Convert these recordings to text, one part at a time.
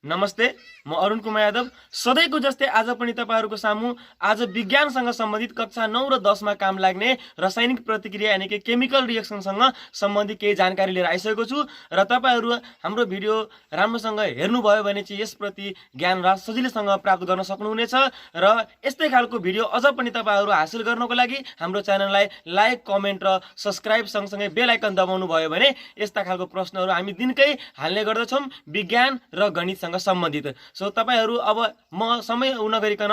नमस्ते, म अरुण कुमार यादव। सधैँको जस्तै आज पनि तपाईहरुको सामु आज विज्ञानसँग सम्बन्धित कक्षा 9 र 10 मा काम लाग्ने रासायनिक प्रतिक्रिया यानि कि केमिकल रिएक्सनसँग सम्बन्धित केही जानकारी लिएर आइसकेको छु र तपाईहरु हाम्रो भिडियो राम्रोसँग हेर्नुभयो भने चाहिँ यसप्रति ज्ञान सजिलैसँग प्राप्त गर्न सक्नुहुनेछ र यस्तै खालको भिडियो अझ पनि तपाईहरु हासिल गर्नको लागि हाम्रो च्यानललाई लाइक, कमेन्ट र सब्स्क्राइब सँगसँगै बेल आइकन दबाउनु भयो भने यस्ता खालको प्रश्नहरु हामी दिनकै हाल्ने गर्दछौं विज्ञान र गणितसँग सम्बन्धित। सो तपाईहरु अब म समय नगरिकन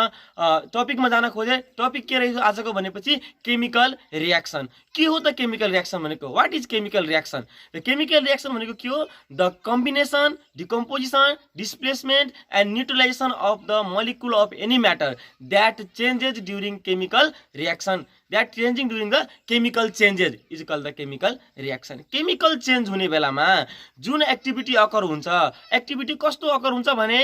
टपिकमा जान खोजे। टपिक के रहेछ आजको भनेपछि केमिकल रिएक्सन। के हो त केमिकल रिएक्सन भनेको? What is chemical reaction? The chemical reaction भनेको के हो? The combination, decomposition, displacement and neutralisation of the molecule of any matter that changes during chemical reaction. That changing during the chemical changes is called the chemical reaction. Chemical change हुने बेलामा जुन activity occur हुन्छ, activity कस्तो occur हुन्छ भने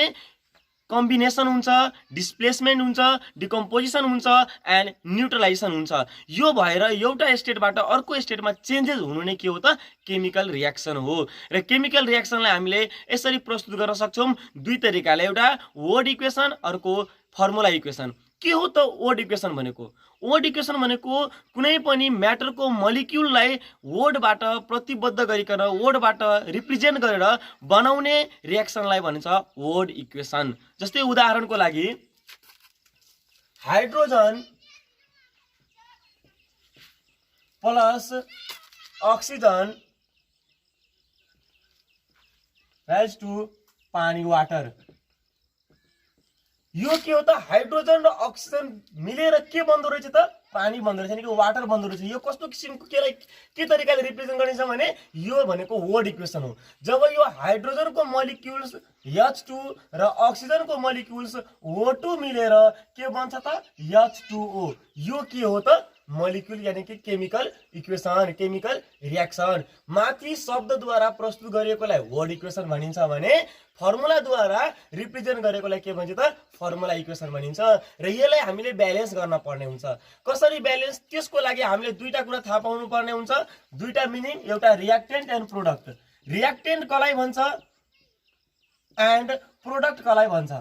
combination हुन्छ, displacement हुन्छ, decomposition हुन्छ एन्ड न्यूट्रलाइजेसन हुन्छ। यो भएर एउटा स्टेटबाट अर्को स्टेटमा चेन्जेस हुनु नै के हो त केमिकल रिएक्सन हो। र केमिकल रिएक्सनलाई हामीले यसरी प्रस्तुत गर्न सक्छौं दुई तरिकाले, एउटा वर्ड इक्वेसन, अर्को फर्मुला इक्वेसन। के हो त वर्ड इक्वेसन भनेको? वर्ड इक्वेसन भनेको कुनै पनि म्याटरको मोलिक्युललाई वर्डबाट प्रतिबद्ध गरिकन वर्डबाट रिप्रेजेन्ट गरेर बनाउने रिएक्सनलाई भनिन्छ वर्ड इक्वेसन। जस्तै उदाहरणको लागि hydrogen plus oxygen rise to पानी वाटर। यो के हो त हाइड्रोजन र अक्सिजन मिलेर के बन्दो रहेछ त पानी बन्दो रहेछ, यानी कि वाटर बन्दो रहेछ। यो कस्तो किसिमको के तरिकाले रिप्रेजेन्ट गरिन्छ भने यो भनेको वर्ड इक्वेसन हो। जब यो हाइड्रोजनको मोलिक्युल्स H2 र अक्सिजनको मोलिक्युल्स O2 मिलेर के बन्छ त H2O। यो के हो त मोलिक्युल यानी कि केमिकल इक्वेसन, केमिकल रिएक्सन। माथि शब्दद्वारा प्रस्तुत गरिएकोलाई वर्ड इक्वेसन भनिन्छ भने फर्मुलाद्वारा रिप्रेजेन्ट गरेकोलाई के भन्छ त फर्मुला इक्वेसन भनिन्छ। र यसलाई हामीले ब्यालेन्स गर्न पर्ने हुन्छ। कसरी ब्यालेन्स? त्यसको लागि हामीले दुईटा कुरा थाहा पाउनु पर्ने हुन्छ। दुईटा मिनिङ, एउटा रिएक्टेन्ट एन्ड प्रोडक्ट। रिएक्टेन्ट कसलाई भन्छ एन्ड प्रोडक्ट कसलाई भन्छ?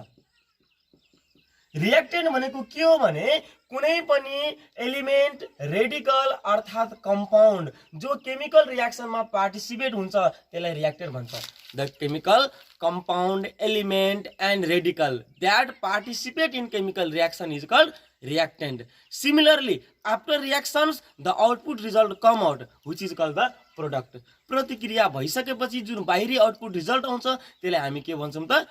रिएक्टेन्ट भनेको के हो भने कुनै पनि एलिमेन्ट, रेडिकल अर्थात कम्पाउन्ड जो केमिकल रिएक्सनमा पार्टिसिपेट हुन्छ त्यसलाई रिएक्टेन्ट भन्छ। The chemical compound element and radical that participate in chemical reaction is called reactant. Similarly, after reactions the output result come out which is called the product. प्रतिक्रिया भइसकेपछि जुन बाहिरी output result आउँछ त्यसलाई हामी के भन्छौं त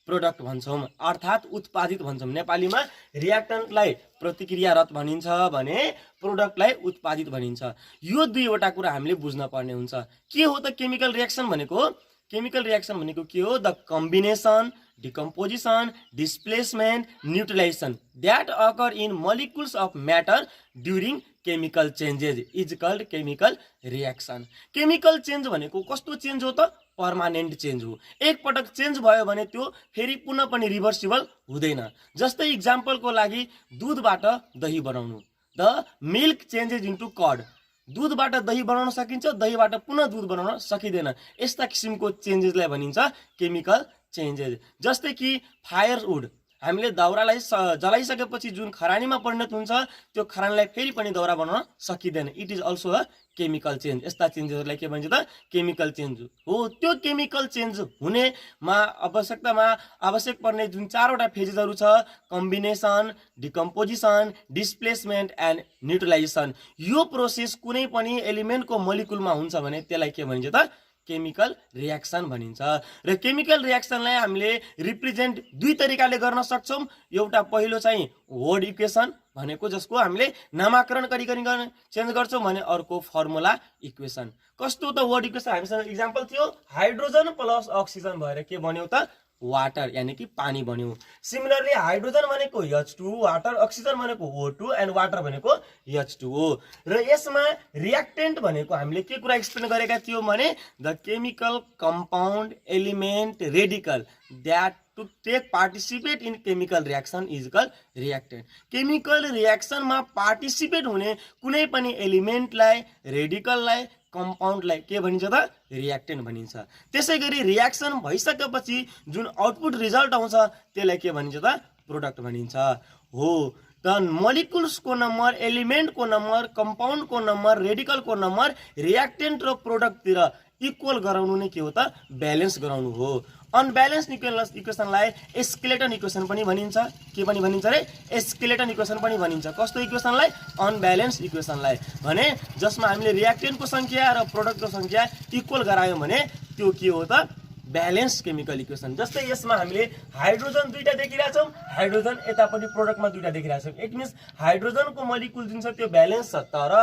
प्रोडक्ट भन्छौं अर्थात उत्पादित भन्छौं। नेपालीमा रिएक्टेन्टलाई प्रतिक्रियारत भनिन्छ भने प्रोडक्टलाई उत्पादित भनिन्छ। यो दुईवटा कुरा हामीले बुझ्न पर्ने हुन्छ। के हो त केमिकल रिएक्सन भनेको? केमिकल रिएक्सन भनेको के हो? The combination, decomposition, displacement, neutralisation that occur in molecules of matter during chemical changes is called chemical reaction. Chemical change भनेको कस्तो चेन्ज हो त? पर्मानेन्ट चेन्ज हो। एक पटक चेन्ज भयो भने त्यो फेरि पुनः पनि रिभर्सिबल हुँदैन। जस्तै इक्जाम्पलको लागि दूधबाट दही बनाउनु, the milk changes into curd. दूधबाट दही बनाउन सकिन्छ, दहीबाट पुनः दूध बनाउन सकिँदैन। यस्ता किसिमको चेन्जेसलाई भनिन्छ केमिकल चेन्जेस। जस्तै कि फायरवुड, हामीले दाउरालाई जलाइसकेपछि जुन खरानीमा परिणत हुन्छ त्यो खरानीलाई फेरि पनि दाउरा बनाउन सकिँदैन। It is also a chemical change. यस्ता चेन्जेसहरूलाई के भन्छ त केमिकल चेन्ज हो। त्यो केमिकल चेन्ज हुनेमा आवश्यक पर्ने जुन चारवटा फेजेसहरू छ, कम्बिनेसन, डिकम्पोजिसन, डिस्प्लेसमेन्ट एन्ड न्यूट्रलाइजेसन, यो प्रोसेस कुनै पनि एलिमेन्टको मोलिक्युलमा हुन्छ भने त्यसलाई के भनिन्छ त केमिकल रिएक्सन भनिन्छ। र केमिकल रिएक्सनलाई हामीले रिप्रेजेन्ट दुई तरिकाले गर्न सक्छौं। एउटा पहिलो चाहिँ वर्ड इक्वेसन भनेको जसको हामीले नामाकरण गरिकन चेन्ज गर्छौं भने अर्को फर्मुला इक्वेसन। कस्तो त वर्ड इक्वेसन? हामीसँग इक्जाम्पल थियो हाइड्रोजन प्लस अक्सिजन भएर के बन्यो त वाटर यानी कि पानी बन्यो। सिमिलरली हाइड्रोजन भनेको H2, वाटर, अक्सिजन भनेको O2 एन्ड वाटर भनेको H2O। र यसमा रिएक्टेन्ट भनेको हामीले के कुरा एक्सप्लेन गरेका थियौं भने the chemical compound element radical that to take participate in chemical reaction is called reactant. Chemical रिएक्सनमा पार्टिसिपेट हुने कुनै पनि एलिमेन्टलाई, रेडिकललाई कम्पाउन्डलाई के भनिन्छ त रियाक्टेन्ट भनिन्छ। त्यसै गरी रियाक्सन भइसकेपछि जुन आउटपुट रिजल्ट आउँछ त्यसलाई के भनिन्छ त प्रोडक्ट भनिन्छ। हो त मोलिकुल्सको नम्बर, एलिमेन्टको नम्बर, कम्पाउन्डको नम्बर, रेडिकलको नम्बर रियाक्टेन्ट र प्रोडक्टतिर इक्वल गराउनु नै के हो त ब्यालेन्स गराउनु हो। अनब्यालेन्स इक्वेसनलाई स्केलेटन इक्वेसन पनि भनिन्छ। के पनि भनिन्छ रे? स्केलेटन इक्वेसन पनि भनिन्छ। कस्तो इक्वेसनलाई? अनब्यालेन्स इक्वेसनलाई। भने जसमा हामीले रियाक्टेन्टको संख्या र प्रोडक्टको संख्या इक्वल गरायौँ भने त्यो के हो त ब्यालेन्स केमिकल इक्वेसन। जस्तै यसमा हामीले हाइड्रोजन दुईटा देखिरहेछौँ, हाइड्रोजन यता पनि प्रोडक्टमा दुईटा देखिरहेछौँ। इट मिन्स हाइड्रोजनको मोलिकुल जुन छ त्यो ब्यालेन्स छ, तर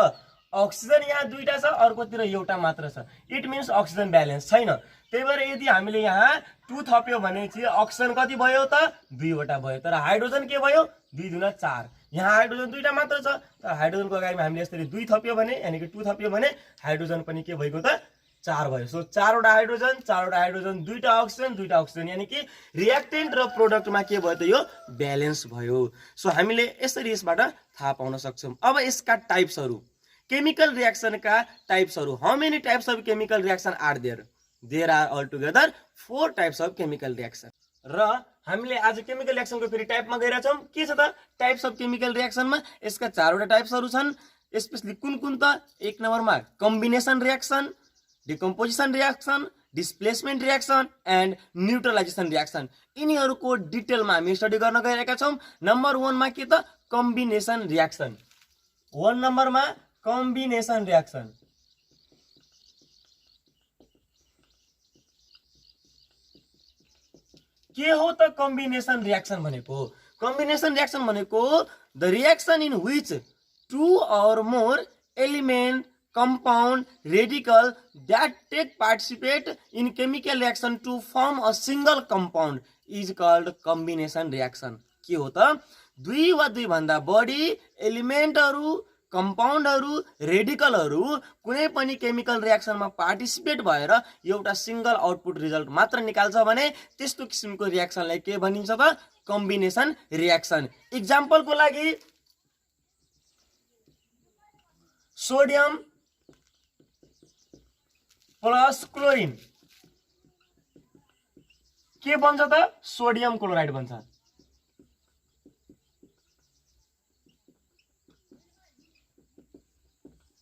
अक्सिजन यहाँ दुईटा छ, अर्कोतिर एउटा मात्र छ। इट मिन्स अक्सिजन ब्यालेन्स छैन। त्यही भएर यदि हामीले यहाँ 2 थप्यो भने चाहिँ अक्सिजन कति भयो त 2 वटा भयो, तर हाइड्रोजन के भयो 2 दुना 4। यहाँ हाइड्रोजन दुईटा मात्र छ, तर हाइड्रोजनको अगाडिमा हामीले यसरी 2 थप्यो भने यानी कि 2 थप्यो भने हाइड्रोजन पनि के भएको त 4 भयो। सो 4 वटा हाइड्रोजन 2टा अक्सिजन यानी कि रियाक्टेन्ट र प्रोडक्टमा के भयो त यो ब्यालेन्स भयो। सो हामीले यसरी यसबाट थाहा पाउन सक्छौँ। अब यसका टाइप्सहरू, केमिकल रियाक्सनका टाइप्सहरू। How many types of chemical reaction are there? There are altogether 4 types of chemical reaction. र हामीले आज केमिकल रियाक्सनको फेरि टाइपमा गइरहेछौँ। के छ त टाइप्स अफ केमिकल रियाक्सनमा? यसका 4 वटा टाइप्सहरू छन्। स्पेशली कुन कुन त? 1 नम्बरमा combination reaction, decomposition reaction, displacement reaction and neutralisation reaction. यिनीहरूको डिटेलमा हामी स्टडी गर्न गइरहेका छौँ। नम्बर 1 मा के त कम्बिनेसन रियाक्सन। 1 नम्बरमा कम्बिनेसन रियाक्सन। के हो त कम्बिनेसन रियाक्सन भनेको? कम्बिनेसन रियाक्सन भनेको the reaction in which 2 or more element, compound, radical that take participate in chemical reaction to form a single compound is called combination reaction। के हो त 2 वा 2 भन्दा बढी एलिमेन्टहरू, कम्पाउन्डहरू, रेडिकलहरू कुनै पनि केमिकल रियाक्सनमा पार्टिसिपेट भएर एउटा सिंगल आउटपुट रिजल्ट मात्र निकाल्छ भने त्यस्तो किसिमको रियाक्सनलाई के भनिन्छ त कम्बिनेसन रियाक्सन। एक्जाम्पलको लागि सोडियम प्लस क्लोरिन के बन्छ त सोडियम क्लोराइड बन्छ।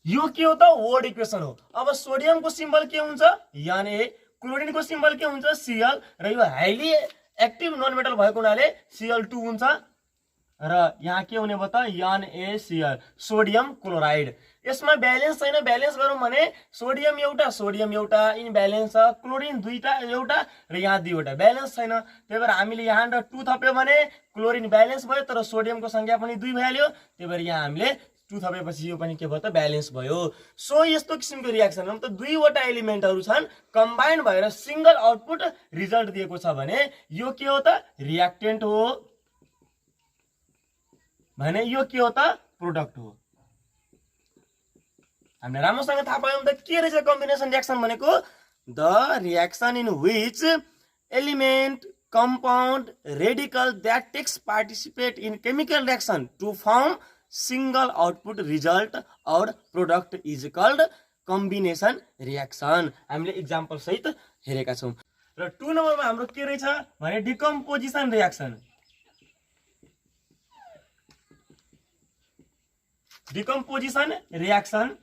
यो के हो त वर्ड इक्वेसन हो। अब सोडियमको सिम्बल के हुन्छ Na, क्लोरिनको सिम्बल के हुन्छ Cl, र यो हाइली एक्टिभ नन मेटल भएको हुनाले Cl2 हुन्छ, र यहाँ के हुने भयो त NaCl सोडियम क्लोराइड। यसमा ब्यालेन्स छैन। ब्यालेन्स गरौँ भने सोडियम एउटा इन ब्यालेन्स छ, क्लोरिन दुईटा एउटा र यहाँ 2 वटा ब्यालेन्स छैन। त्यही भएर हामीले यहाँ 2 थप्यो भने क्लोरिन ब्यालेन्स भयो, तर सोडियमको संख्या पनि 2 भइहाल्यो। त्यही भएर यहाँ हामीले 2 थपेपछि यो पनि के भयो त ब्यालेन्स भयो। सो यस्तो किसिमको रियाक्सन मतलब 2 वटा एलिमेन्टहरू छन्, कम्बाइन भएर सिंगल आउटपुट रिजल्ट दिएको छ भने यो के हो त रियाक्टेन्ट हो, भने यो के हो त प्रोडक्ट हो। हामीले राम्रोसँग थाहा पायौँ त के रहेछ कम्बिनेसन रियाक्सन भनेको? The reaction in which element, compound, radical that takes participate in chemical reaction to form single output result or product is called combination reaction। हामीले एक्जाम्पल सहित हेरेका छौं। र 2 नम्बरमा हाम्रो के रहेछ भने डिकम्पोजिसन रियाक्सन। डिकम्पोजिसन रियाक्सन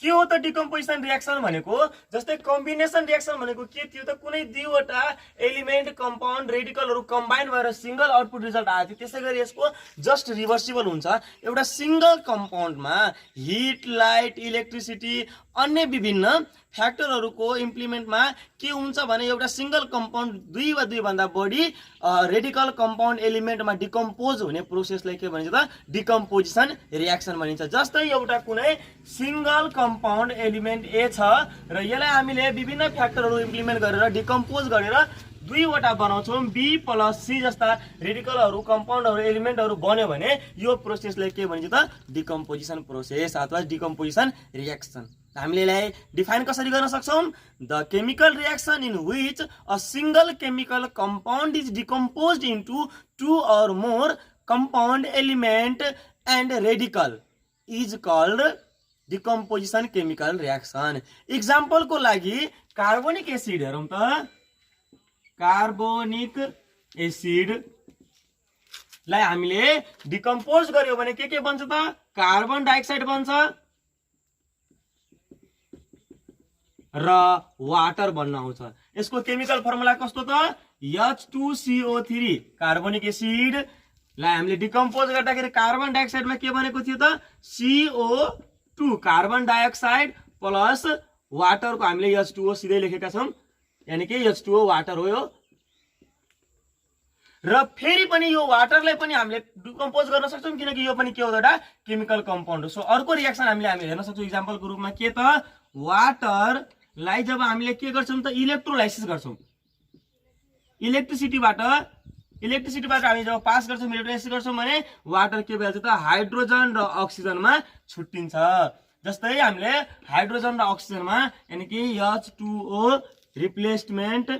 के हो त डिकम्पोजिसन रियाक्सन भनेको? जस्तै कम्बिनेसन रियाक्सन भनेको के थियो त कुनै 2 वटा एलिमेन्ट, कम्पाउन्ड, रेडिकलहरु कम्बाइन भएर सिंगल आउटपुट रिजल्ट आएको थियो। त्यसैगरी यसको जस्ट रिभर्सिबल हुन्छ। एउटा सिंगल कम्पाउन्डमा हिट, लाइट, इलेक्ट्रिसिटी अन्य विभिन्न फ्याक्टरहरुको इम्प्लिमेन्टमा के हुन्छ भने एउटा सिंगल कम्पाउन्ड 2 वा 2 भन्दा बढी रेडिकल कम्पाउन्ड एलिमेन्टमा डिकम्पोज हुने प्रोसेसलाई के भनिन्छ त डिकम्पोजिसन रियाक्सन भनिन्छ। जस्तै एउटा कुनै सिंगल कम्पाउन्ड एलिमेन्ट ए छ र यसलाई हामीले विभिन्न फ्याक्टरहरु इम्प्लिमेन्ट गरेर डिकम्पोज गरेर 2 वटा बनाउँछौं, बी प्लस सी जस्ता रेडिकलहरु, कम्पाउन्डहरु, एलिमेन्टहरु बन्यो भने यो प्रोसेसलाई के भनिन्छ त डिकम्पोजिसन प्रोसेस अथवा डिकम्पोजिसन रियाक्सन। हामीले यसलाई डिफाइन कसरी गर्न सक्छौं? The chemical reaction in which a single chemical compound is decomposed into 2 or more compound element and radical is called decomposition chemical reaction. इक्जाम्पलको लागि कार्बोनिक एसिड हेरौँ त। कार्बोनिक एसिडलाई हामीले डिकम्पोज गर्यो भने के बन्छ त? कार्बन डाइअक्साइड बन्छ र वाटर बन्न आउँछ। यसको केमिकल फर्मुला कस्तो त? H2CO3 कार्बोनिक एसिडलाई हामीले डिकम्पोज गर्दाखेरि कार्बन डाइअक्साइडमा के बनेको थियो त? CO2 कार्बन डाइअक्साइड प्लस वाटरको हामीले H2O सिधै लेखेका छौं, यानी कि H2O वाटर हो यो। र फेरि पनि यो वाटरलाई पनि हामीले डिकम्पोज गर्न सक्छौं किनकि यो पनि के हो एउटा केमिकल कम्पाउन्ड हो। सो अर्को रियाक्सन हामीले हेर्न सक्छौं इक्जाम्पलको रूपमा के त? वाटरलाई जब हामीले के गर्छौं त? इलेक्ट्रोलाइसिस गर्छौं। इलेक्ट्रिसिटीबाट हामी जब पास गर्छौं, इलेक्ट्रोलाइसिस गर्छौं भने वाटर के भइहाल्छ त? हाइड्रोजन र अक्सिजनमा छुट्टिन्छ। जस्तै हामीले हाइड्रोजन र अक्सिजनमा यानी कि H2O रिप्लेसमेन्ट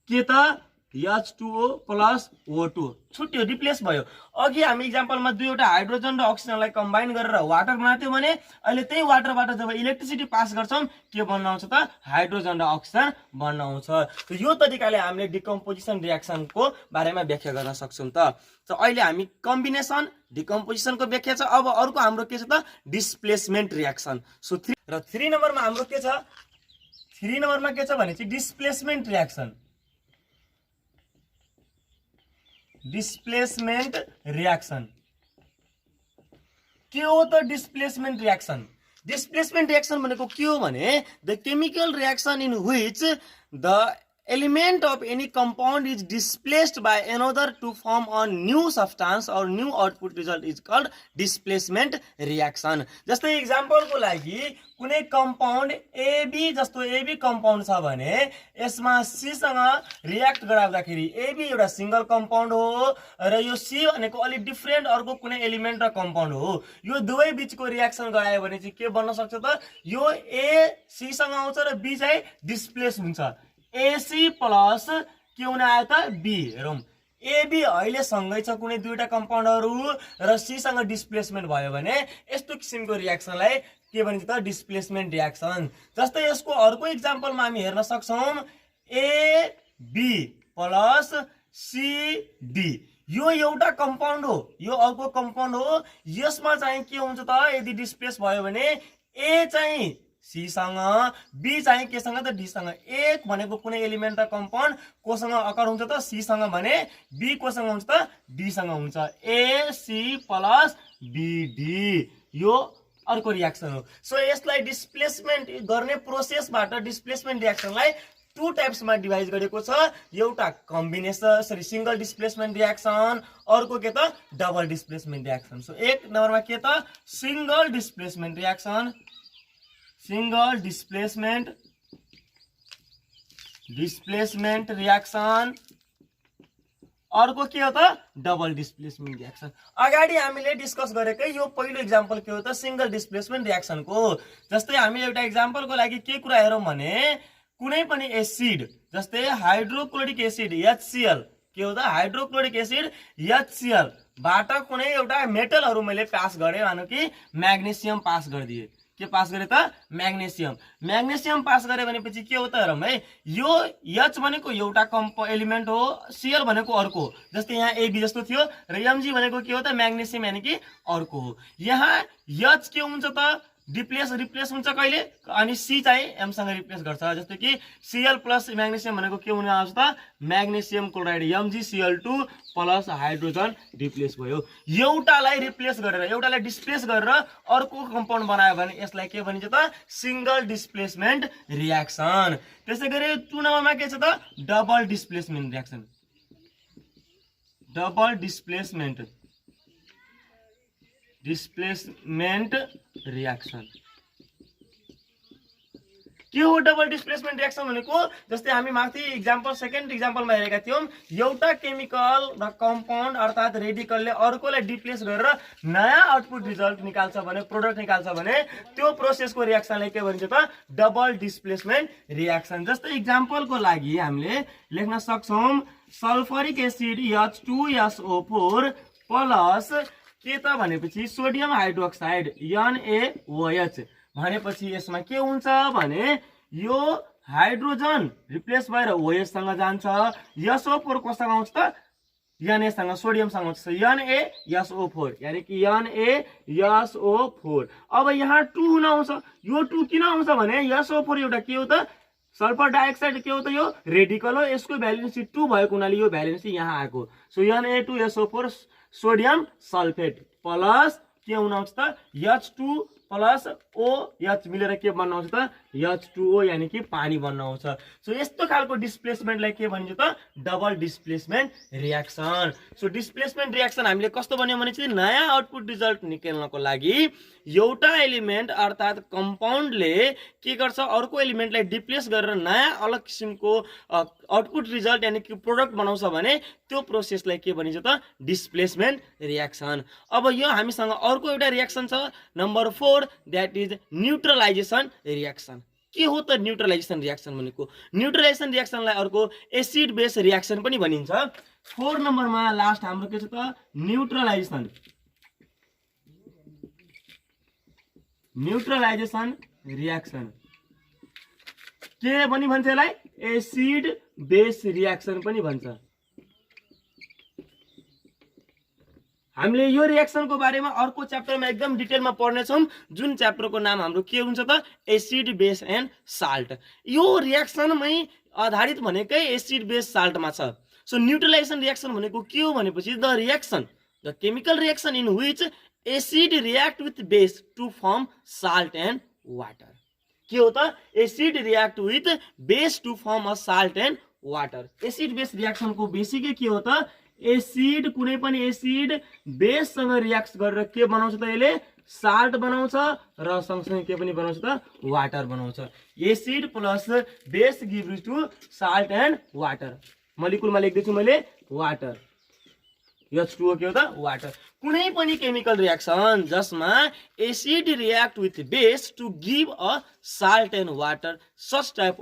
के त? H2O प्लस O2 छुट्यो, रिप्लेस भयो। अघि हामी इक्जाम्पलमा दुईवटा हाइड्रोजन र अक्सिजनलाई कम्बाइन गरेर वाटर बनाउँथ्यौं भने अहिले त्यही वाटरबाट जब इलेक्ट्रिसिटी पास गर्छौं के बन्न आउँछ त? हाइड्रोजन र अक्सिजन बन्न आउँछ। यो तरिकाले हामीले डिकम्पोजिसन रियाक्सनको बारेमा व्याख्या गर्न सक्छौं त। अहिले हामी कम्बिनेसन डिकम्पोजिसनको व्याख्या छ। अब अर्को हाम्रो के छ त? Displacement reaction. सो 3 नम्बरमा हाम्रो के छ? 3 नम्बरमा के छ भने चाहिँ डिस्प्लेसमेन्ट रियाक्सन। डिस्प्लेसमेन्ट रियाक्सन के हो त? Displacement reaction. डिस्प्लेसमेन्ट रियाक्सन भनेको के हो भने the chemical reaction in which the element of any compound is displaced by another to form a new substance or new output result is called displacement reaction। जस्तै इक्जाम्पलको लागि कुनै compound AB जस्तो AB compound छ भने यसमा C सँग react गराउँदाखेरि AB एउटा सिंगल कम्पाउन्ड हो र यो C भनेको अलि डिफरेन्ट अर्को कुनै एलिमेन्ट र कम्पाउन्ड हो। यो दुवै बीचको रियाक्सन गरायो भने चाहिँ के बन्न सक्छ त? यो A C सँग आउँछ र B चाहिँ डिस्प्लेस हुन्छ। AC प्लस के हुन आयो त? B। हेरौं AB अहिले सँगै छ कुनै दुईटा कम्पाउन्डहरु र C सँग डिस्प्लेसमेन्ट भयो भने यस्तो किसिमको रियाक्सनलाई के भनिन्छ त? Displacement reaction. जस्तै यसको अर्को इक्जाम्पलमा हामी हेर्न सक्छौं AB प्लस CD। यो एउटा कम्पाउन्ड हो, यो अर्को कम्पाउन्ड हो। यसमा चाहिँ के हुन्छ त? यदि डिस्प्लेस भयो भने A चाहिँ C सँग, B चाहिँ के सँग त? D सँग। एक भनेको कुनै एलिमेन्ट र कम्पाउन्ड कोसँग अकर हुन्छ त? C सँग भने B कोसँग हुन्छ त? D सँग हुन्छ। AC प्लस BD यो अर्को रियाक्सन हो। सो यसलाई डिस्प्लेसमेन्ट गर्ने प्रोसेसबाट डिस्प्लेसमेन्ट रियाक्सनलाई 2 टाइप्समा डिभाइड गरेको छ। एउटा कम्बिनेसन सिंगल डिस्प्लेसमेन्ट रियाक्सन, अर्को के त? Double displacement reaction. सो 1 नम्बरमा के त? Single displacement reaction. Single displacement reaction. अर्को के हो त? Double displacement reaction. अगाडि हामीले डिस्कस गरेकै यो पहिलो इक्जाम्पल के हो त? सिंगल डिस्प्लेसमेन्ट रियाक्सनको। जस्तै हामी एउटा इक्जाम्पलको लागि के कुरा हेरौं भने कुनै पनि एसिड जस्तै हाइड्रोक्लोरिक एसिड HCl के हो त? हाइड्रोक्लोरिक एसिड HCl बाट कुनै एउटा मेटलहरु मैले पास गरे मानौ कि म्याग्नेशियम पास गर्दिए। के पास गरे त? म्याग्नेशियम। म्याग्नेशियम पास गरे भनेपछि के हो त? हेरौं है, यो H भनेको एउटा एलिमेन्ट हो, Cl भनेको अर्को। जस्तै यहाँ AB जस्तो थियो र Mg भनेको के हो त? म्याग्नेशियम यानी कि अर्को हो। यहाँ H के हुन्छ त? रिप्लेस हुन्छ कहिले अनि C चाहिँ M सँग रिप्लेस गर्छ। जस्तै कि Cl प्लस म्याग्नेशियम भनेको के हुन आउँछ त? Magnesium chloride MgCl2 plus hydrogen replace भयो। एउटालाई रिप्लेस गरेर एउटालाई डिस्प्लेस गरेर अर्को कम्पाउन्ड बनायो भने यसलाई के भनिन्छ त? Single displacement reaction. त्यसैगरी 2 नम्बरमा के छ त? Double displacement reaction. Double displacement reaction के हो? डबल डिस्प्लेसमेन्ट रियाक्सन भनेको जस्तै हामी माथि इक्जाम्पल सेकेन्ड इक्जाम्पलमा हेरेका थियौं, एउटा केमिकल र कम्पाउन्ड अर्थात रेडिकलले अर्कोलाई डिप्लेस गरेर नयाँ आउटपुट रिजल्ट निकाल्छ भने प्रोडक्ट निकाल्छ भने त्यो प्रोसेसको रियाक्सनलाई के भनिन्छ त? Double displacement reaction. जस्तै इक्जाम्पलको लागि हामीले लेख्न सक्छौं सल्फ्युरिक एसिड H2SO4 प्लस के त भनेपछि सोडियम हाइड्रोक्साइड NaOH भनेपछि यसमा के हुन्छ भने यो हाइड्रोजन रिप्लेस भएर OH सँग जान्छ। SO4 कोसँग आउँछ त Na सँग सोडियम सँग आउँछ NaSO4 यानी कि NaSO4। अब यहाँ 2 हुन आउँछ। यो 2 किन आउँछ भने SO4 एउटा के हो त सल्फर डाइअक्साइड के हो त यो रेडिकल हो। यसको भ्यालेन्सी 2 भएको हुनाले यो भ्यालेन्सी यहाँ आएको। So Na2SO4 sodium sulphate plus के हुन आउँछ त H2 प्लस OH मिलेर के बन्न आउँछ त H2O यानी कि पानी बन्न आउँछ। सो यस्तो खालको डिस्प्लेसमेन्टलाई के भनिन्छ त double displacement reaction. So displacement reaction हामीले कस्तो बन्यो भने चाहिँ नयाँ आउटपुट रिजल्ट निकाल्नको लागि एउटा एलिमेन्ट अर्थात् कम्पाउन्डले के गर्छ अर्को एलिमेन्टलाई डिप्लेस गरेर नयाँ अलग किसिमको आउटपुट रिजल्ट यानी कि प्रोडक्ट बनाउँछ भने त्यो प्रोसेसलाई के भनिन्छ त डिस्प्लेसमेन्ट रियाक्सन। अब यो हामीसँग अर्को एउटा रियाक्सन छ नम्बर 4 दैट इज न्यूट्रलाइजेसन रियाक्सन। के हो त न्यूट्रलाइजेसन रियाक्सन भनेको? न्यूट्रलाइजेसन रियाक्सनलाई अर्को एसिड बेस रियाक्सन पनि भनिन्छ। 4 नम्बरमा लास्ट हाम्रो के छ त न्यूट्रलाइजेसन। न्यूट्रलाइजेसन रियाक्सन के पनि भन्छ यसलाई एसिड बेस रियाक्सन पनि भन्छ। हामीले यो रियाक्सनको बारेमा अर्को च्याप्टरमा एकदम डिटेलमा पढ्ने छौं जुन च्याप्टरको नाम हाम्रो के हुन्छ त एसिड बेस एन्ड साल्ट। यो रियाक्सनमै आधारित भनेकै एसिड बेस साल्टमा छ। सो न्यूट्रलाइजेसन रियाक्सन भनेको के हो भनेपछि the reaction the chemical reaction in which acid react with base to form salt and water. के हो त acid react with base to form a salt and water. Acid base रियाक्सनको बेसिकै के हो त एसिड कुनै पनि एसिड बेससँग रियाक्ट गरेर के बनाउँछ त यसले साल्ट बनाउँछ र सँगसँगै के पनि बनाउँछ त वाटर बनाउँछ। Acid plus base gives to salt and water. मोलिकुलमा लेख्दैछु मैले वाटर H2O के हो त वाटर। कुनै पनि केमिकल रियाक्सन जसमा acid react with base to give a salt and water such type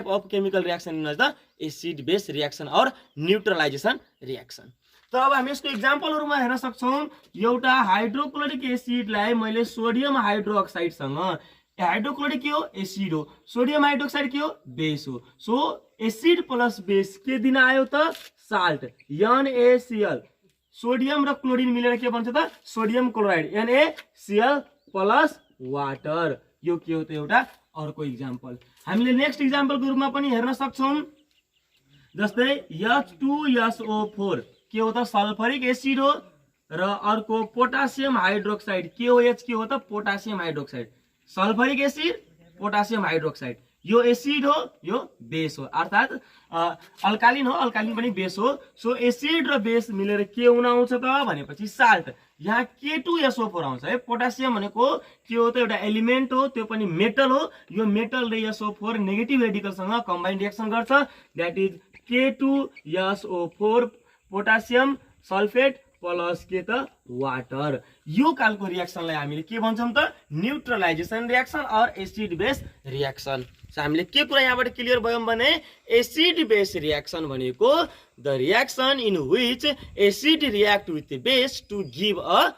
of chemical reaction is the acid base reaction और न्यूट्रलाइजेसन रियाक्सन। त अब हामी यसको एक्जाम्पलहरुमा हेर्न सक्छौं। एउटा हाइड्रोक्लोरिक एसिडलाई मैले सोडियम हाइड्रोक्साइडसँग हाइड्रोक्लोरिक के हो एसिड हो सोडियम हाइड्रोक्साइड के हो बेस हो। सो एसिड प्लस बेस के दिन आयो त साल्ट NaCl सोडियम र क्लोरिन मिलेर के बन्छ त sodium chloride NaCl plus water. यो के हो त एउटा अर्को एक्जाम्पल। हामीले नेक्स्ट एक्जाम्पलको रूपमा पनि हेर्न सक्छौं जस्तै H2SO4 के हो त सल्फरिक एसिड हो र अर्को पोटासियम हाइड्रोक्साइड KOH के हो त potassium hydroxide. Sulphuric acid potassium hydroxide यो एसिड हो यो बेस हो अर्थात अल्कालिन हो अल्कालिन पनि बेस हो। सो एसिड र बेस मिलेर के हुन आउँछ त भनेपछि साल्ट। यहाँ K2SO4 आउँछ है। पोटासियम भनेको के हो त एउटा एलिमेन्ट हो त्यो पनि मेटल हो। यो मेटल र SO4 नेगेटिभ रेडिकलसँग कम्बाइन रियाक्सन गर्छ that is K2SO4 potassium sulphate plus के त वाटर। यो खालको रियाक्सनलाई हामीले के भन्छौं त न्यूट्रलाइजेसन रियाक्सन और एसिड बेस रियाक्सन। सो हामीले के कुरा यहाँबाट क्लियर भयौं भने एसिड बेस रियाक्सन भनेको the reaction in which acid react with base to give a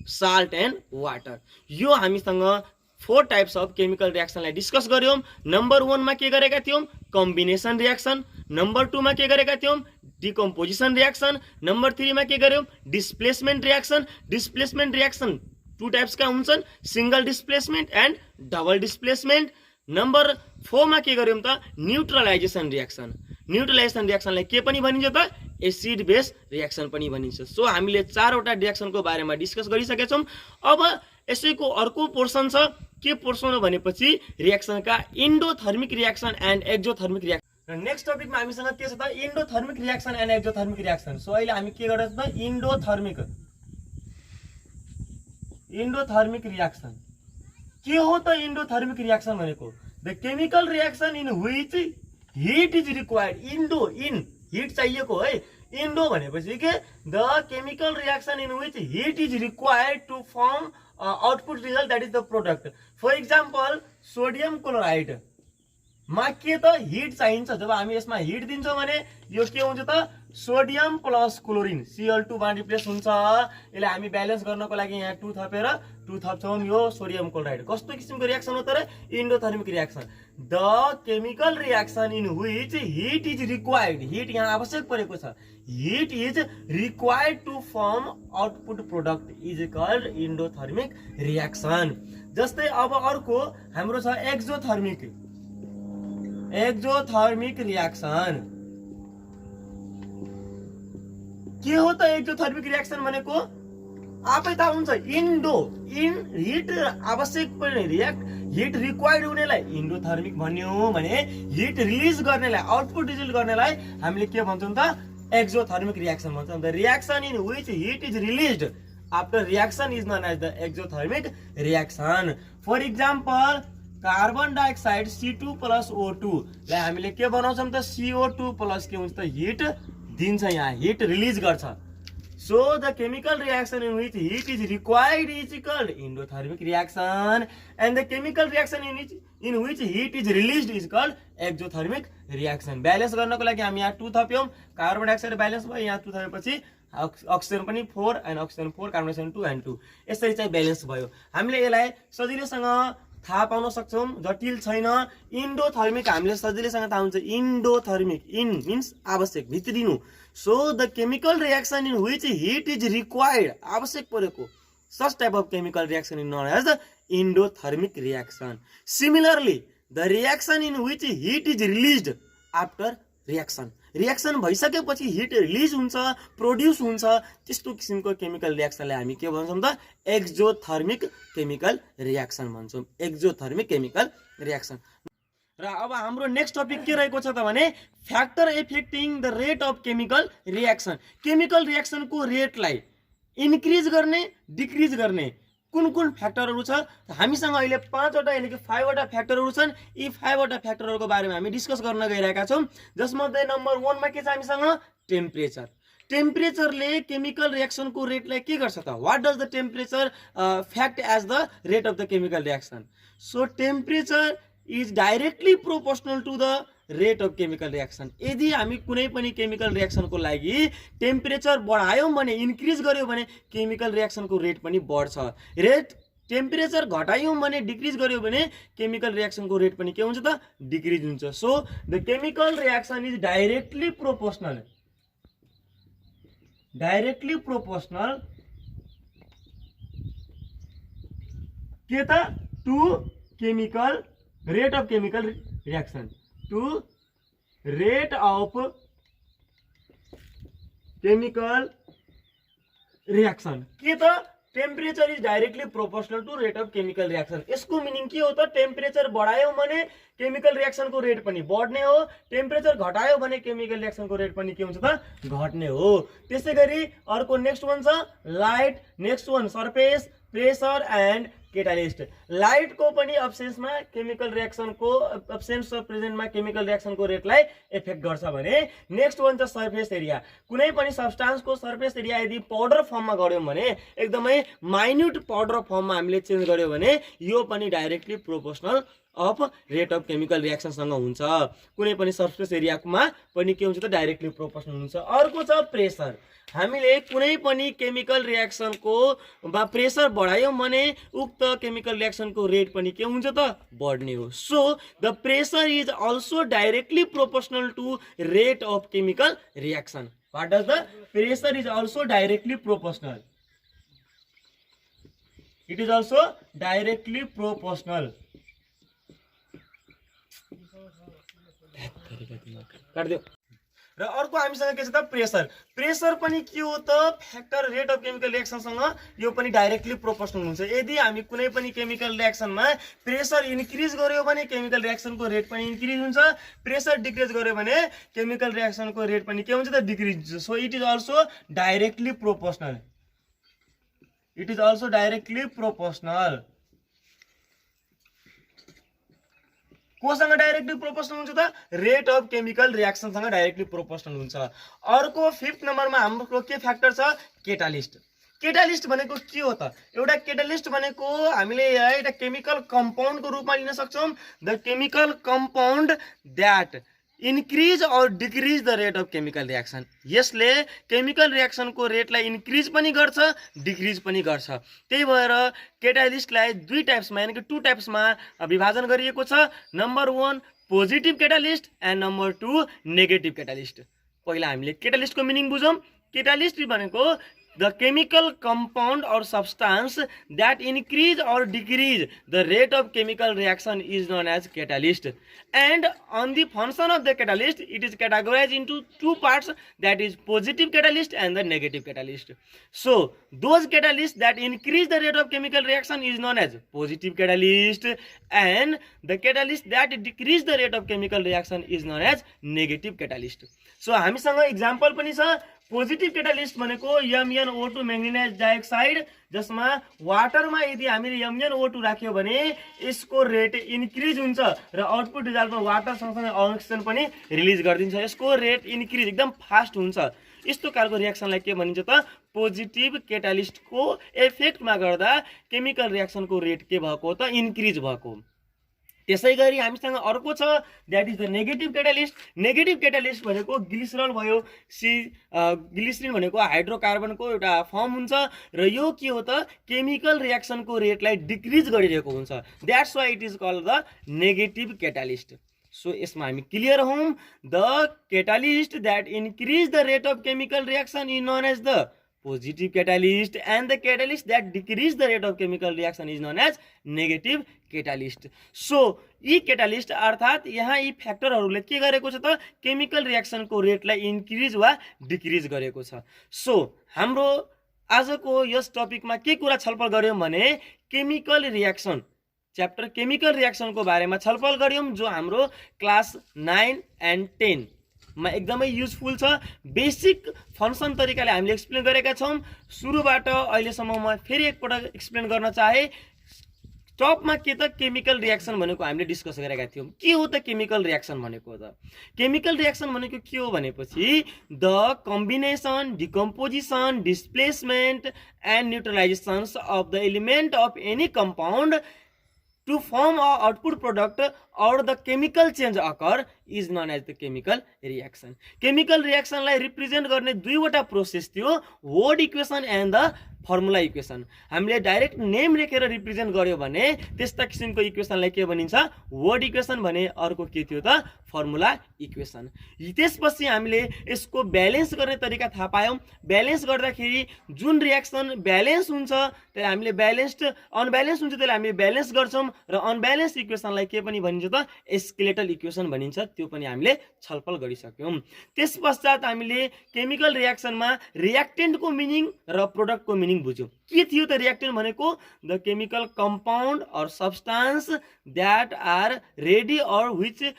salt and water. यो हामीसँग 4 टाइप्स अफ केमिकल रियाक्सनलाई डिस्कस गर्यौं। नम्बर 1 मा के गरेका थियौं कम्बिनेसन रियाक्सन। नम्बर 2 मा के गरेका थियौं डिकम्पोजिसन रियाक्सन। नम्बर 3 मा के गर्यौं displacement reaction. Displacement reaction 2 types का हुन्छन् single displacement and double displacement. Number 4 मा के गर्यौं त न्यूट्रलाइजेसन रियाक्सन। न्यूट्रलाइजेसन रियाक्सनलाई के पनि भनिन्छ त एसिड बेस रियाक्सन पनि भनिन्छ। सो हामीले 4 वटा रियाक्सनको बारेमा डिस्कस गरिसकेका छौं। अब यसैको अर्को पोर्सन छ के पोर्सन हो भनेपछि रियाक्सनका endothermic reaction and exothermic reaction. र नेक्स्ट टपिकमा हामीसँग के छ त endothermic reaction and exothermic reaction. So अहिले हामी के गर्छौं त इन्डोथर्मिक रियाक्सन। के हो त इन्डोथर्मिक रियाक्सन भनेको the chemical reaction in which heat is required. इन हिट चाहिएको है। इन्डो भनेपछि के the chemical reaction in which heat is required to form output result that is the product. For example sodium chloride मा के त hit चाहिन्छ। जब हामी यसमा हिट दिन्छौँ भने यो के हुन्छ त सोडियम प्लस क्लोरिन Cl2 मा रिप्लेस हुन्छ। यसलाई हामी ब्यालेन्स गर्नको लागि यहाँ 2 थपेर 2 थप्छौँ यो सोडियम क्लोराइड। कस्तो किसिमको रियाक्सन हो त endothermic reaction. The chemical reaction in which heat is required, heat यहाँ आवश्यक परेको छ, heat is required to form output product is called endothermic reaction. जस्तै अब अर्को हाम्रो छ एक्जोथर्मिक रियाक्सन। के हो त एक्जोथर्मिक रियाक्सन भनेको? आफै थाहा हुन्छ, हिट आवश्यक पर्ने हिट रिक्वायर्ड हुनेलाई इन्डोथर्मिक भन्यो भने हिट रिलिज गर्नेलाई आउटपुट रिलिज गर्नेलाई हामीले के भन्छौँ त एक्जोथर्मिक रियाक्सन भन्छौँ। The reaction in which heat is released after reaction is known as the exothermic reaction. For example carbon dioxide C2 plus O2 लाई हामीले के बनाउँछौँ त CO2 प्लस के हुन्छ त हिट दिन्छ, यहाँ हिट रिलिज गर्छ। So the chemical reaction in which heat is required is called endothermic reaction, and the chemical reaction in which heat is released is called exothermic reaction. Balance गर्नको लागि हामी यहाँ 2 थप्यौं, कार्बन डाइअक्साइड ब्यालेन्स भयो, यहाँ 2 थपेपछि oxygen पनि 4 and oxygen 4, carbon dioxide 2 and 2, यसरी चाहिँ balance भयो। हामीले यसलाई सजिलैसँग थाहा पाउन सक्छौं, जटिल छैन। इन्डोथर्मिक हामीले सजिलैसँग थाहा हुन्छ, इन्डोथर्मिक इन मिन्स आवश्यक, भित्रिनु। So the chemical reaction in which heat is required, आवश्यक परेको, such type of chemical reaction is known as the endothermic reaction. Similarly, the reaction in which heat is released after reaction, reaction भइसकेपछि hit release हुन्छ, produce हुन्छ, त्यस्तो किसिमको chemical रियाक्सनलाई हामी के भन्छौँ त एक्जोथर्मिक केमिकल रियाक्सन भन्छौँ, एक्जोथर्मिक केमिकल रियाक्सन। र अब हाम्रो नेक्स्ट टपिक के रहेको छ त भने factor affecting the rate of chemical reaction. Chemical रियाक्सनको रेटलाई इन्क्रिज गर्ने डिक्रिज गर्ने कुन कुन फ्याक्टरहरू छ? हामीसँग अहिले 5 वटा यानी कि 5 वटा फ्याक्टरहरू छन्। यी 5 वटा फ्याक्टरहरूको बारेमा हामी डिस्कस गर्न गइरहेका छौं, जसमध्ये नम्बर 1 मा के छ हामीसँग टेम्परेचर। टेम्परेचरले केमिकल रियाक्सनको रेटलाई के गर्छ त? What does the temperature affect as the rate of the chemical reaction? So temperature is directly proportional to the rate of chemical reaction. यदि हामी कुनै पनि केमिकल रियाक्सनको लागि टेम्परेचर बढायौं भने, इन्क्रिज गर्यौं भने केमिकल रियाक्सनको रेट पनि बढ्छ। रेट टेम्परेचर घटायौं भने, डिक्रिज गर्यौं भने केमिकल रियाक्सनको रेट पनि के हुन्छ त? डिक्रिज हुन्छ। So the chemical reaction is directly proportional के त to chemical rate of chemical reaction, to rate of chemical reaction. के त temperature is directly proportional to rate of chemical reaction. यसको मिनिङ के हो त? टेम्परेचर बढायौं भने केमिकल रियाक्सनको रेट पनि बढ्ने हो, टेम्परेचर घटायो भने केमिकल रियाक्सनको रेट पनि के हुन्छ त? घट्ने हो। त्यसैगरी अर्को नेक्स्ट वान छ light, next one surface, pressure and catalyst. Light को पनि अब्सेन्समा केमिकल रियाक्सनको अब्सेन्स अफ प्रेजेन्टमा केमिकल रियाक्सनको रेटलाई इफेक्ट गर्छ भने नेक्स्ट वान छ सरफेस एरिया। कुनै पनि सब्स्टान्सको सरफेस एरिया यदि पाउडर फर्ममा गर्यौं भने, एकदमै माइन्युट पाउडर फर्ममा हामीले चेन्ज गर्यौं भने यो पनि directly proportional of rate of chemical रियाक्सनसँग हुन्छ। कुनै पनि सरफेस एरियामा पनि के हुन्छ त? डाइरेक्टली प्रोपोर्शनल हुन्छ। अर्को छ प्रेशर। हामीले कुनै पनि केमिकल रियाक्सनको प्रेशर बढायौं भने उक्त केमिकल रियाक्सनको रेट पनि के हुन्छ त? बढ्ने हो। So the pressure is also directly proportional to rate of chemical reaction. What does the pressure is also directly proportional, it is also directly proportional. र अर्को हामीसँग के छ त? प्रेशर। प्रेशर पनि के हो त? फ्याक्टर रेट अफ केमिकल रियाक्सनसँग यो पनि डाइरेक्टली प्रोपोर्शनल हुन्छ। यदि हामी कुनै पनि केमिकल रियाक्सनमा प्रेशर इन्क्रिज गर्यौं भने केमिकल रियाक्सनको रेट पनि इन्क्रिज हुन्छ, प्रेशर डिक्रिज गर्यो भने केमिकल रियाक्सनको रेट पनि के हुन्छ त? डिक्रिज हुन्छ। So it is also directly proportional, it is also directly proportional. कोसँग डाइरेक्टली प्रोपोर्शनल हुन्छ त? रेट अफ केमिकल रियाक्सनसँग डाइरेक्टली प्रोपोर्शनल हुन्छ। अर्को 5th नम्बरमा हाम्रो के फ्याक्टर छ? केटालिस्ट। केटालिस्ट भनेको के हो त? एउटा केटालिस्ट भनेको हामीले एउटा केमिकल कम्पाउन्डको रूपमा लिन सक्छौँ। The chemical compound that increase or decrease the rate of chemical reaction. यसले केमिकल रियाक्सनको रेटलाई इन्क्रिज पनि गर्छ, डिक्रिज पनि गर्छ। त्यही भएर केटालिस्टलाई दुई टाइप्समा यानि कि टु टाइप्समा विभाजन गरिएको छ। Number 1 positive catalyst and number 2 negative catalyst. पहिला हामीले केटालिस्टको मिनिङ बुझौँ। केटालिस्ट भनेको the chemical compound or substance that increase or decrease the rate of chemical reaction is known as catalyst. And on the function of the catalyst, it is categorized into two parts, that is positive catalyst and the negative catalyst. So those catalysts that increase the rate of chemical reaction is known as positive catalyst, and the catalyst that decrease the rate of chemical reaction is known as negative catalyst. So हामीसँग example पनि छ। Positive catalyst भनेको MnO2 manganese dioxide, जसमा वाटरमा यदि हामीले MnO2 राख्यो भने यसको रेट इन्क्रिज हुन्छ र आउटपुट रिजल्टमा वाटर सँगसँगै ऑक्सिजन पनि रिलिज गरिदिन्छ। यसको रेट इन्क्रिज एकदम फास्ट हुन्छ। यस्तो खालको रियाक्सनलाई के भनिन्छ त? पोजिटिभ केटालिस्टको इफेक्टमा गर्दा केमिकल रियाक्सनको रेट के भएको त? इन्क्रिज भएको। त्यसैगरी हामीसँग अर्को छ, that is the negative catalyst. Negative catalyst भनेको ग्लिसरल भयो। ग्लिसरिन भनेको हाइड्रोकार्बनको एउटा फर्म हुन्छ र यो के हो त? केमिकल रियाक्सनको रेटलाई डिक्रिज गरिरहेको हुन्छ। That's why it is called the negative catalyst. So यसमा हामी क्लियर हौं। The catalyst that increase the rate of chemical reaction is known as the positive catalyst, and the catalyst that decrease the rate of chemical reaction is known as negative catalyst. So यी catalyst अर्थात यहाँ यी फ्याक्टरहरूले के गरेको छ त? Chemical रियाक्सनको रेटलाई इन्क्रिज वा डिक्रिज गरेको छ। सो हाम्रो आजको यस टपिकमा के कुरा छलफल गर्यौं भने केमिकल रियाक्सन च्याप्टर केमिकल रियाक्सनको बारेमा छलफल गर्यौं, जो हाम्रो क्लास 9 एन्ड 10 मा एकदमै युजफुल छ। बेसिक फंक्सन तरिकाले हामीले एक्सप्लेन गरेका छौं। सुरुबाट अहिलेसम्म म फेरि एकपटक एक्सप्लेन गर्न चाहे। टपमा के त? केमिकल रियाक्सन भनेको हामीले डिस्कस गरेका थियौं। के हो त केमिकल रियाक्सन भनेको त? केमिकल रियाक्सन भनेको के हो भनेपछि the combination, decomposition, displacement and neutralisations of the element of any compound to form a output product or the chemical change occur is known as the chemical reaction. Chemical reaction लाई represent गर्ने दुईवटा process थियो, वोड equation and the formula equation. हामीले direct name लेखेर represent गर्यो भने त्यस्ता किसिमको इक्वेसनलाई के भनिन्छ? वोड इक्वेसन भने। अर्को के थियो त? Formula equation. त्यसपछि हामीले यसको ब्यालेन्स गर्ने तरिका थाहा पायौं। ब्यालेन्स गर्दाखेरि जुन रियाक्सन ब्यालेन्स हुन्छ त्यसलाई हामीले ब्यालेन्स्ड, अनब्यालेन्स हुन्छ त्यसलाई हामीले ब्यालेन्स गर्छौं र अनब्यालेन्स इक्वेसनलाई के पनि भनिन्छ त? स्केलेटल इक्वेसन भनिन्छ। त्यो पनि हामीले छलफल गरिसक्यौं। त्यसपश्चात हामीले केमिकल रियाक्सनमा रियाक्टेन्टको मिनिङ र प्रोडक्टको मिनिङ बुझ्यौं। के थियो त रियाक्टेन्ट भनेको? द केमिकल कम्पाउन्ड और सब्सटेंस दैट आर रेडी और which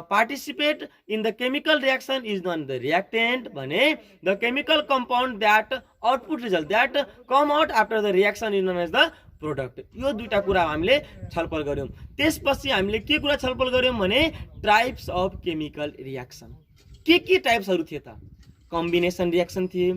participate in the chemical reaction is known the reactant भने the chemical compound that output result that come out after the reaction is known as the product. यो दुईटा कुरा हामीले छलफल गर्यौं। त्यसपछि हामीले के कुरा छलफल गर्यौं भने टाइप्स अफ केमिकल रियाक्सन। के टाइप्सहरु थिए त? कम्बिनेसन रियाक्सन थिए,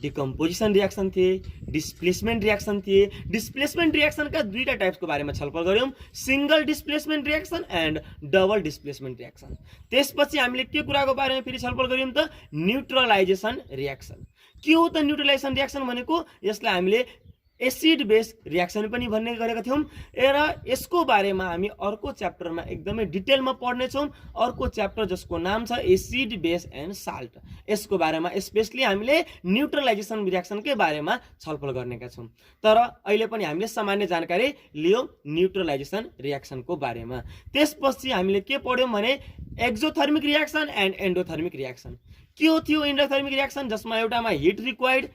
डिकम्पोजिसन रियाक्सन थिए, डिस्प्लेसमेन्ट रियाक्सन थिए। डिस्प्लेसमेन्ट रियाक्सन का दुईटा टाइप्सको बारेमा छलफल गर्यौं, single displacement reaction and double displacement reaction. त्यसपछि हामीले के कुराको बारेमा फेरि छलफल गर्यौं त? Neutralisation reaction. के हो त न्यूट्रलाइजेसन रियाक्सन भनेको? यसलाई हामीले एसिड बेस रियाक्सन पनि भन्ने गरेका थियौं र यसको बारेमा हामी अर्को च्याप्टरमा एकदमै डिटेलमा पढ्ने छौं। अर्को च्याप्टर जसको नाम छ एसिड बेस एन्ड साल्ट। यसको बारेमा स्पेशली हामीले न्यूट्रलाइजेसन रियाक्सनकै बारेमा छलफल गर्नेका छौं। तर अहिले पनि हामीले सामान्य जानकारी लियौं न्यूट्रलाइजेसन रियाक्सनको बारेमा। त्यसपछि हामीले के पढ्यौं भने एक्जोथर्मिक रियाक्सन एन्ड एन्डोथर्मिक रियाक्सन। के हो थियो एन्डोथर्मिक रियाक्सन? जसमा एउटामा हिट रिक्वायर्ड,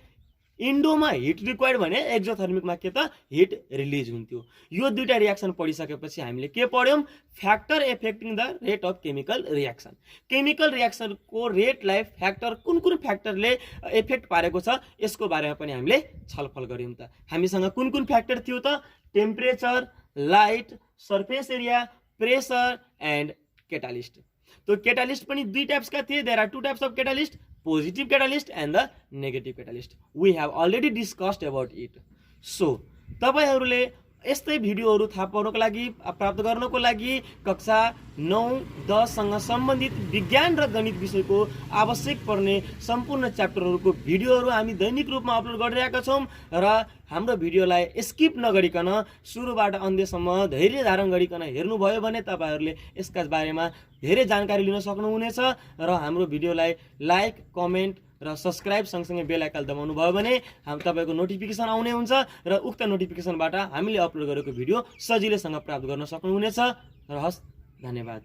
इन्डोमा हिट रिक्वायर्ड भने एक्जोथर्मिकमा के त? हिट रिलिज हुन्थ्यो। यो दुईटा रियाक्सन पढिसकेपछि हामीले के पढ्यौं? Factor affecting the rate of chemical reaction. Chemical रियाक्सनको रेटलाई फ्याक्टर कुन फ्याक्टरले इफेक्ट पारेको छ यसको बारेमा पनि हामीले छलफल गर्यौं त। हामीसँग कुन फ्याक्टर थियो त? Temperature, light, surface area, pressure and catalyst. तो केटालिस्ट पनि दुई टाइप्सका थिए। There are two types of catalyst, positive catalyst and the negative catalyst. We have already discussed about it. So तपाईहरुले यस्तै भिडियोहरु थाहा पाउनको लागि प्राप्त गर्नको लागि कक्षा 9-10 सँग सम्बन्धित विज्ञान र गणित विषयको आवश्यक पर्ने सम्पूर्ण च्याप्टरहरुको भिडियोहरु हामी दैनिक रूपमा अपलोड गरिरहेका छौं र हाम्रो भिडियोलाई स्किप नगरिकन सुरुबाट अन्त्यसम्म धैर्य धारण गरिकन हेर्नुभयो भने तपाईहरुले यसका बारेमा धेरै जानकारी लिन सक्नुहुनेछ र हाम्रो भिडियोलाई लाइक, कमेन्ट र सब्स्क्राइब सँगसँगै बेल आइकन दबाउनु भयो भने तपाईको नोटिफिकेसन आउने हुन्छ र उक्त नोटिफिकेसनबाट हामीले अपलोड गरेको भिडियो सजिलैसँग प्राप्त गर्न सक्नुहुनेछ। र हस्, धन्यवाद।